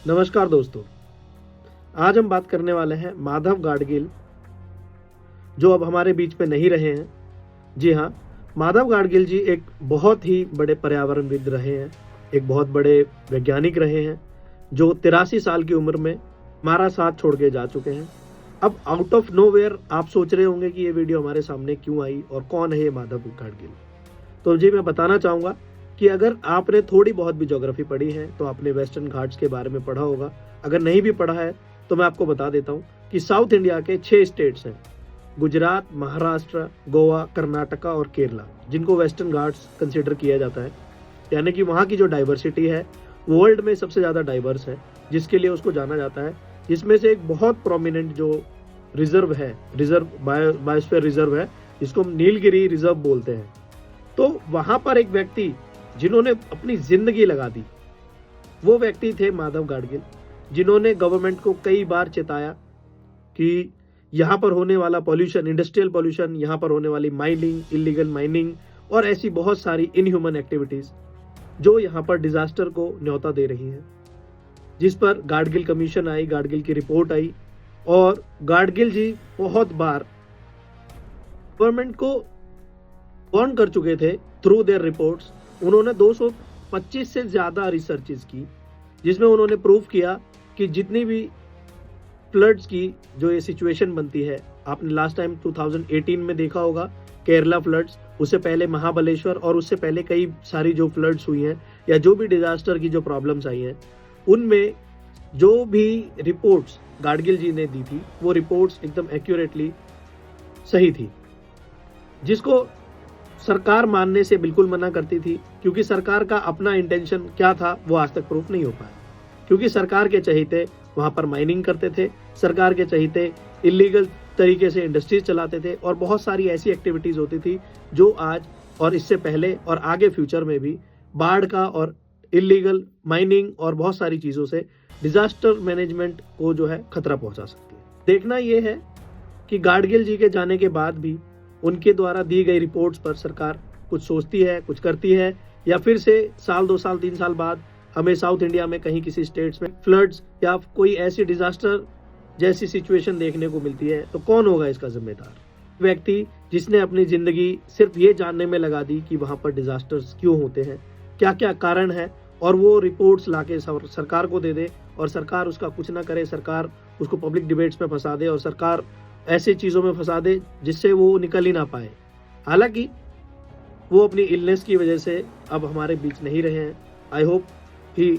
नमस्कार दोस्तों, आज हम बात करने वाले हैं माधव गाडगिल, जो अब हमारे बीच में नहीं रहे हैं। जी हाँ, माधव गाडगिल जी एक बहुत ही बड़े पर्यावरणविद रहे हैं, एक बहुत बड़े वैज्ञानिक रहे हैं, जो 83 साल की उम्र में हमारा साथ छोड़ के जा चुके हैं। अब आउट ऑफ नोवेयर आप सोच रहे होंगे कि ये वीडियो हमारे सामने क्यों आई और कौन है ये माधव गाडगिल। तो जी मैं बताना चाहूँगा कि अगर आपने थोड़ी बहुत भी ज्योग्राफी पढ़ी है तो आपने वेस्टर्न घाट्स के बारे में पढ़ा होगा। अगर नहीं भी पढ़ा है तो मैं आपको बता देता हूँ कि साउथ इंडिया के 6 स्टेट्स हैं, गुजरात, महाराष्ट्र, गोवा, कर्नाटका और केरला, जिनको वेस्टर्न घाट्स कंसिडर किया जाता है। यानी कि वहाँ की जो डाइवर्सिटी है वर्ल्ड में सबसे ज़्यादा डाइवर्स है, जिसके लिए उसको जाना जाता है। जिसमें से एक बहुत प्रोमिनेंट जो रिजर्व है, बायोस्फीयर रिजर्व है, जिसको हम नीलगिरी रिजर्व बोलते हैं। तो वहां पर एक व्यक्ति जिन्होंने अपनी जिंदगी लगा दी, वो व्यक्ति थे माधव गाडगिल, जिन्होंने गवर्नमेंट को कई बार चेताया कि यहाँ पर होने वाला पॉल्यूशन, इंडस्ट्रियल पॉल्यूशन, यहाँ पर होने वाली माइनिंग, इलीगल माइनिंग और ऐसी बहुत सारी इनह्यूमन एक्टिविटीज जो यहाँ पर डिजास्टर को न्योता दे रही है, जिस पर गाडगिल कमीशन आई, गाडगिल की रिपोर्ट आई। और गाडगिल जी बहुत बार गवर्नमेंट को वार्न कर चुके थे थ्रू देयर रिपोर्ट्स। उन्होंने 225 से ज्यादा रिसर्चेस की, जिसमें उन्होंने प्रूव किया कि जितनी भी फ्लड्स की जो ये सिचुएशन बनती है, आपने लास्ट टाइम 2018 में देखा होगा केरला फ्लड्स, उससे पहले महाबलेश्वर और उससे पहले कई सारी जो फ्लड्स हुई हैं या जो भी डिजास्टर की जो प्रॉब्लम्स आई हैं, उनमें जो भी रिपोर्ट्स गाडगिल जी ने दी थी वो रिपोर्ट्स एकदम एक्यूरेटली सही थी, जिसको सरकार मानने से बिल्कुल मना करती थी, क्योंकि सरकार का अपना इंटेंशन क्या था वो आज तक प्रूफ नहीं हो पाया। क्योंकि सरकार के चहीते वहां पर माइनिंग करते थे, सरकार के चहीते इलीगल तरीके से इंडस्ट्रीज चलाते थे और बहुत सारी ऐसी एक्टिविटीज होती थी जो आज और इससे पहले और आगे फ्यूचर में भी बाढ़ का और इलीगल माइनिंग और बहुत सारी चीजों से डिजास्टर मैनेजमेंट को जो है खतरा पहुंचा सकती है। देखना यह है कि गाडगिल जी के जाने के बाद भी उनके द्वारा दी गई रिपोर्ट्स पर सरकार कुछ सोचती है, कुछ करती है, या फिर से साल, 2 साल, 3 साल बाद हमें साउथ इंडिया में कहीं किसी स्टेट्स में फ्लड्स या कोई ऐसी डिजास्टर जैसी सिचुएशन देखने को मिलती है, तो कौन होगा इसका जिम्मेदार? व्यक्ति जिसने अपनी जिंदगी सिर्फ ये जानने में लगा दी कि वहां पर डिजास्टर्स क्यों होते हैं, क्या क्या कारण है, और वो रिपोर्ट्स लाके सरकार को दे दे और सरकार उसका कुछ ना करे, सरकार उसको पब्लिक डिबेट्स में फंसा दे और सरकार ऐसी चीजों में फंसा दे जिससे वो निकल ही ना पाए। हालांकि वो अपनी इलनेस की वजह से अब हमारे बीच नहीं रहे हैं। I hope he